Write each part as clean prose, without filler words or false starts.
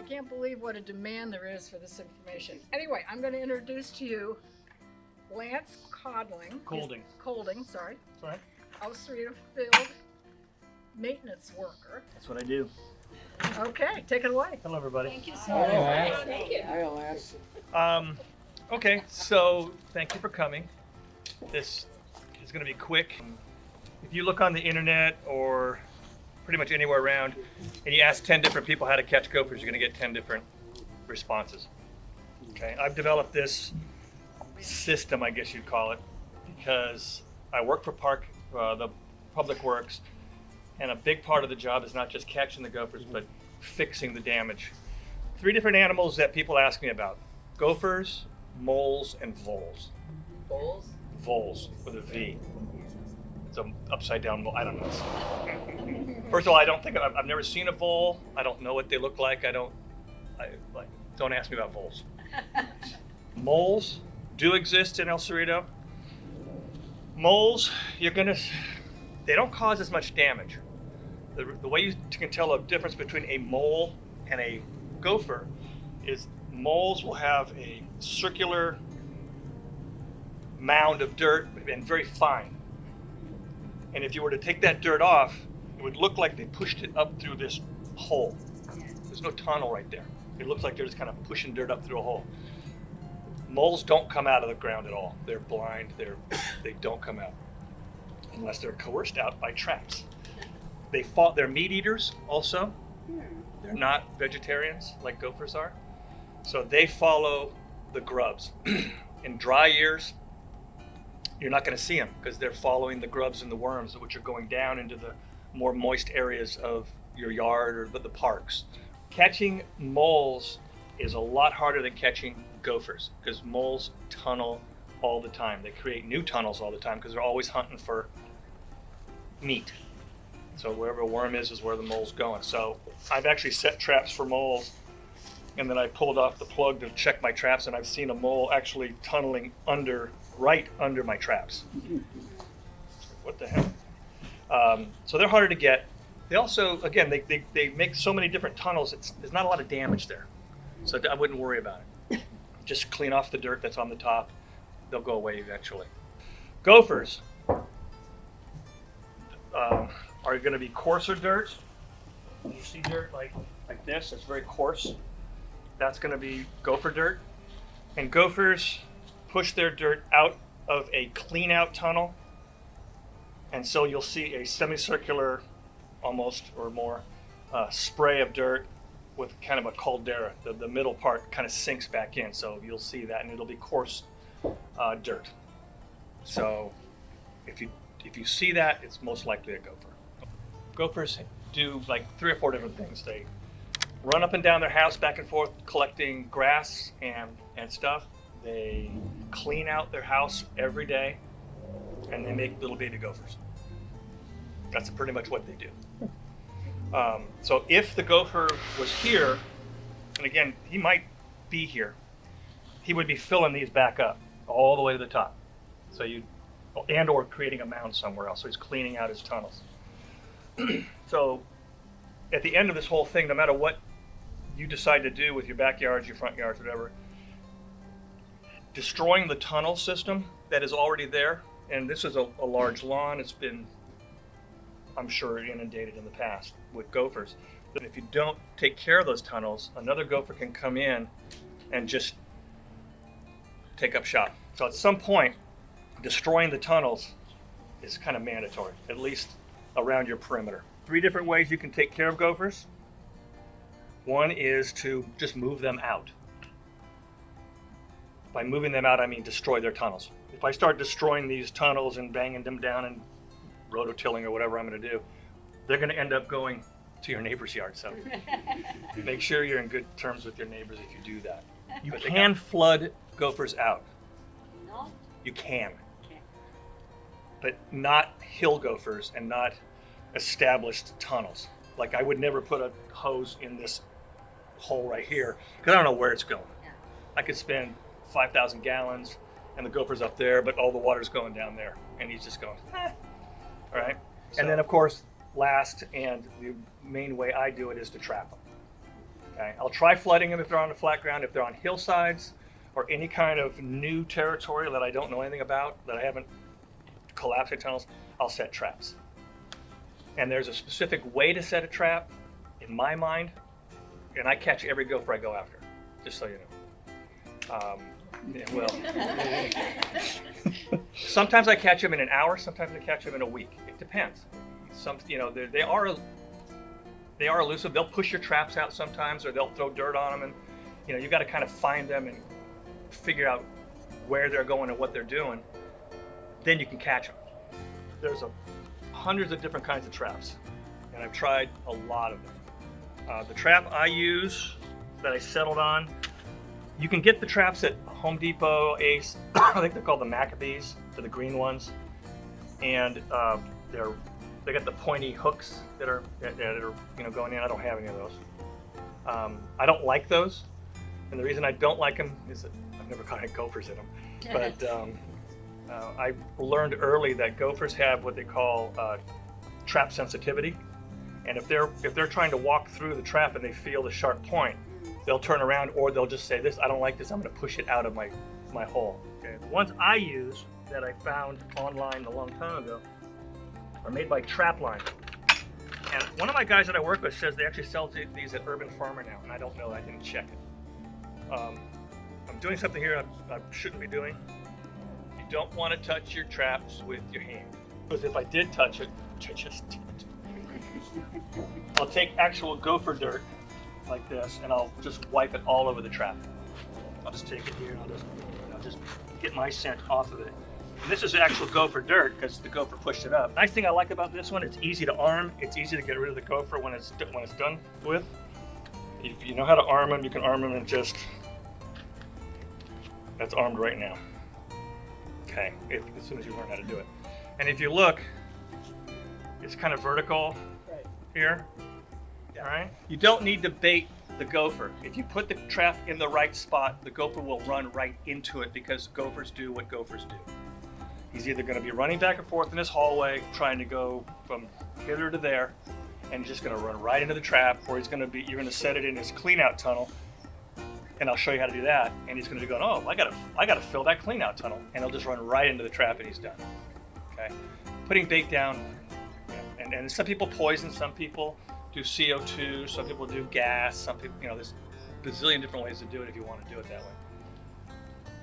can't believe what a demand there is for this information. Anyway, I'm going to introduce to you Lance Colding, sorry. That's right. Australia field maintenance worker. That's what I do. Okay, take it away. Hello, everybody. Thank you so much. Thank you. Hi, Lance. Okay, so thank you for coming. This is going to be quick. If you look on the internet or pretty much anywhere around and you ask 10 different people how to catch gophers, you're going to get 10 different responses. Okay, I've developed this system, I guess you'd call it, because I work for the Public Works, and a big part of the job is not just catching the gophers, but fixing the damage. 3 different animals that people ask me about: gophers, moles, and voles. Bowls? Voles with a V. It's an upside down mole. I don't know. First of all, I've never seen a vole. I don't know what they look like. Don't ask me about voles. Moles do exist in El Cerrito. Moles, they don't cause as much damage. The way you can tell a difference between a mole and a gopher is moles will have a circular mound of dirt and very fine. And if you were to take that dirt off, it would look like they pushed it up through this hole. There's no tunnel right there. It looks like they're just kind of pushing dirt up through a hole. Moles don't come out of the ground at all. They're blind. They don't come out unless they're coerced out by traps. They're meat eaters also. They're not vegetarians like gophers are. So they follow the grubs. In dry years, you're not going to see them because they're following the grubs and the worms, which are going down into the more moist areas of your yard or the parks. Catching moles is a lot harder than catching gophers because moles tunnel all the time. They create new tunnels all the time because they're always hunting for meat. So wherever a worm is where the mole's going. So I've actually set traps for moles, and then I pulled off the plug to check my traps, and I've seen a mole actually tunneling right under my traps. What the hell? So they're harder to get. They also, again, they make so many different tunnels, there's not a lot of damage there. So I wouldn't worry about it. Just clean off the dirt that's on the top. They'll go away eventually. Gophers are going to be coarser dirt. You see dirt like this, it's very coarse. That's going to be gopher dirt. And gophers push their dirt out of a clean out tunnel. And so you'll see a semicircular, almost or more, spray of dirt with kind of a caldera. The middle part kind of sinks back in. So you'll see that, and it'll be coarse dirt. So if you see that, it's most likely a gopher. Gophers do like 3 or 4 different things. They run up and down their house back and forth collecting grass and stuff. They clean out their house every day, and they make little baby gophers. That's pretty much what they do. So if the gopher was here, and again, he might be here, he would be filling these back up all the way to the top. Or creating a mound somewhere else. So he's cleaning out his tunnels. So at the end of this whole thing, no matter what you decide to do with your backyards, your front yards, whatever, destroying the tunnel system that is already there, and this is a large lawn, it's been, I'm sure, inundated in the past with gophers. But if you don't take care of those tunnels, another gopher can come in and just take up shop. So at some point, destroying the tunnels is kind of mandatory, at least around your perimeter. 3 different ways you can take care of gophers. One is to just move them out. By moving them out, I mean destroy their tunnels. If I start destroying these tunnels and banging them down and rototilling or whatever I'm going to do, they're going to end up going to your neighbor's yard. So make sure you're in good terms with your neighbors if you do that. You can flood gophers out. No? You can. But not hill gophers and not established tunnels. Like I would never put a hose in this hole right here because I don't know where it's going. Yeah. I could spend 5,000 gallons and the gopher's up there, but all the water's going down there and he's just going, All right. So, and then of course, last and the main way I do it is to trap them. Okay, I'll try flooding them if they're on the flat ground. If they're on hillsides or any kind of new territory that I don't know anything about, that I haven't collapsed in tunnels, I'll set traps. And there's a specific way to set a trap in my mind, and I catch every gopher I go after, just so you know. Sometimes I catch them in an hour, sometimes I catch them in a week. It depends. They are elusive. They'll push your traps out sometimes, or they'll throw dirt on them, and you got to kind of find them and figure out where they're going and what they're doing. Then you can catch them. There's hundreds of different kinds of traps, and I've tried a lot of them. The trap I use that I settled on, you can get the traps at Home Depot, Ace. I think they're called the Maccabees. They're the green ones, and they got the pointy hooks that are going in. I don't have any of those. I don't like those, and the reason I don't like them is that I've never caught any gophers in them. But I learned early that gophers have what they call trap sensitivity, and if they're trying to walk through the trap and they feel the sharp point, they'll turn around, or they'll just say, "This, I don't like this. I'm going to push it out of my hole." Okay. The ones I use that I found online a long time ago are made by Trapline. And one of my guys that I work with says they actually sell these at Urban Farmer now, and I don't know. I didn't check it. I'm doing something here I shouldn't be doing. You don't want to touch your traps with your hand, because if I did touch it, which I just did, I'll take actual gopher dirt like this, and I'll just wipe it all over the trap. I'll just take it here, and I'll just get my scent off of it. And this is actual gopher dirt because the gopher pushed it up. Nice thing I like about this one, it's easy to arm. It's easy to get rid of the gopher when it's done with. If you know how to arm them, you can arm them and just, that's armed right now. Okay, as soon as you learn how to do it. And if you look, it's kind of vertical here. All right. You don't need to bait the gopher. If you put the trap in the right spot, the gopher will run right into it, because gophers do what gophers do. He's either going to be running back and forth in his hallway, trying to go from hither to there, and he's just going to run right into the trap, or you're going to set it in his clean out tunnel, and I'll show you how to do that. And he's going to go, "Oh, I got to fill that clean out tunnel," and he'll just run right into the trap, and he's done. Okay. Putting bait down, and some people poison, some people do CO2, some people do gas, some people, there's a bazillion different ways to do it if you want to do it that way.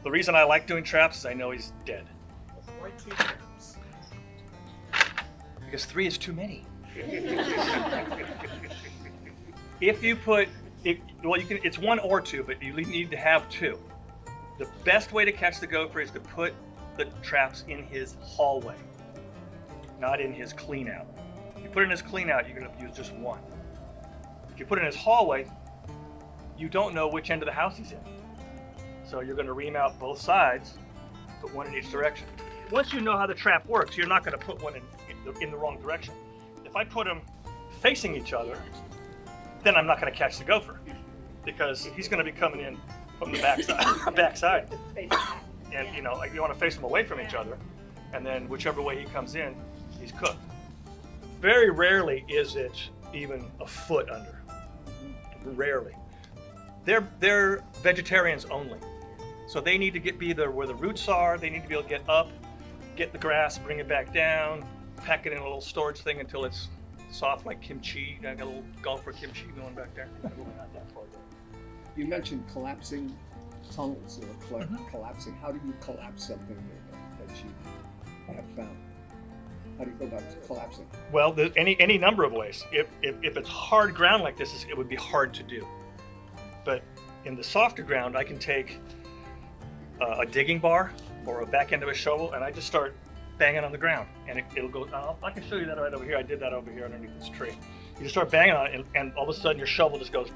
The reason I like doing traps is I know he's dead. Why 2 traps? Because 3 is too many. If you put, it's 1 or 2, but you need to have 2. The best way to catch the gopher is to put the traps in his hallway, not in his clean out. If you put it in his clean out, you're going to use just 1. If you put it in his hallway, you don't know which end of the house he's in. So you're going to ream out both sides, put 1 in each direction. Once you know how the trap works, you're not going to put one in the wrong direction. If I put them facing each other, then I'm not going to catch the gopher, because he's going to be coming in from the backside. And you want to face them away from each other, and then whichever way he comes in, he's cooked. Very rarely is it even a foot under. Rarely. They're vegetarians only, so they need to be there where the roots are. They need to be able to get up, get the grass, bring it back down, pack it in a little storage thing until it's soft like kimchi. I got a little gopher kimchi going back there. Not that far though. You mentioned collapsing tunnels or collapsing. How do you collapse something that you have found? How do you go about collapsing? Well, any number of ways. If it's hard ground like this, it would be hard to do. But in the softer ground, I can take a digging bar or a back end of a shovel, and I just start banging on the ground, and it'll go. I can show you that right over here. I did that over here underneath this tree. You just start banging on it, and all of a sudden your shovel just goes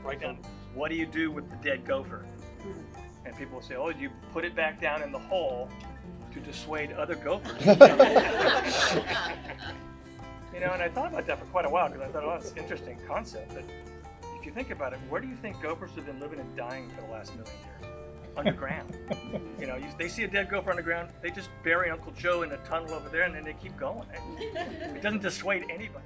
right down. What do you do with the dead gopher? And people will say, "Oh, you put it back down in the hole to dissuade other gophers." And I thought about that for quite a while, because I thought, that's an interesting concept. But if you think about it, where do you think gophers have been living and dying for the last 1,000,000 years? Underground. They see a dead gopher underground, they just bury Uncle Joe in a tunnel over there, and then they keep going. It doesn't dissuade anybody.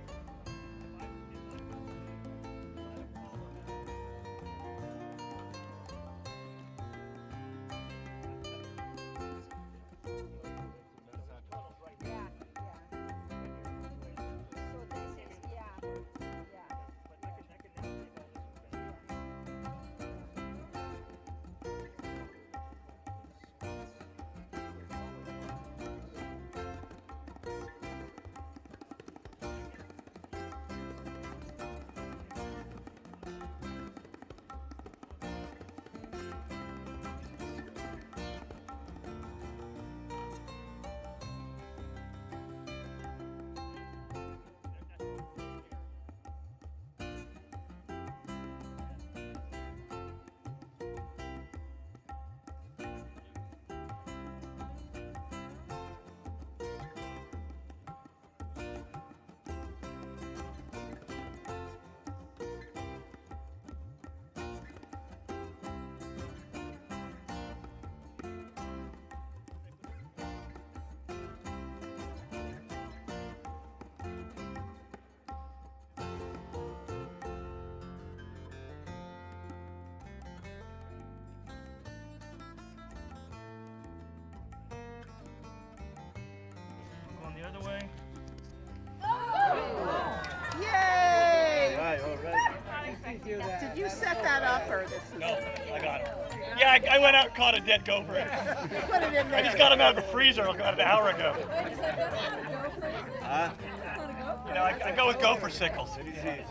The other way. Yay! All right. Did you set that up or this? No, I got it. Yeah, I went out and caught a dead gopher. You put it in there. I just got him out of the freezer about an hour ago. Huh? You know, I go with gopher sickles. Easy.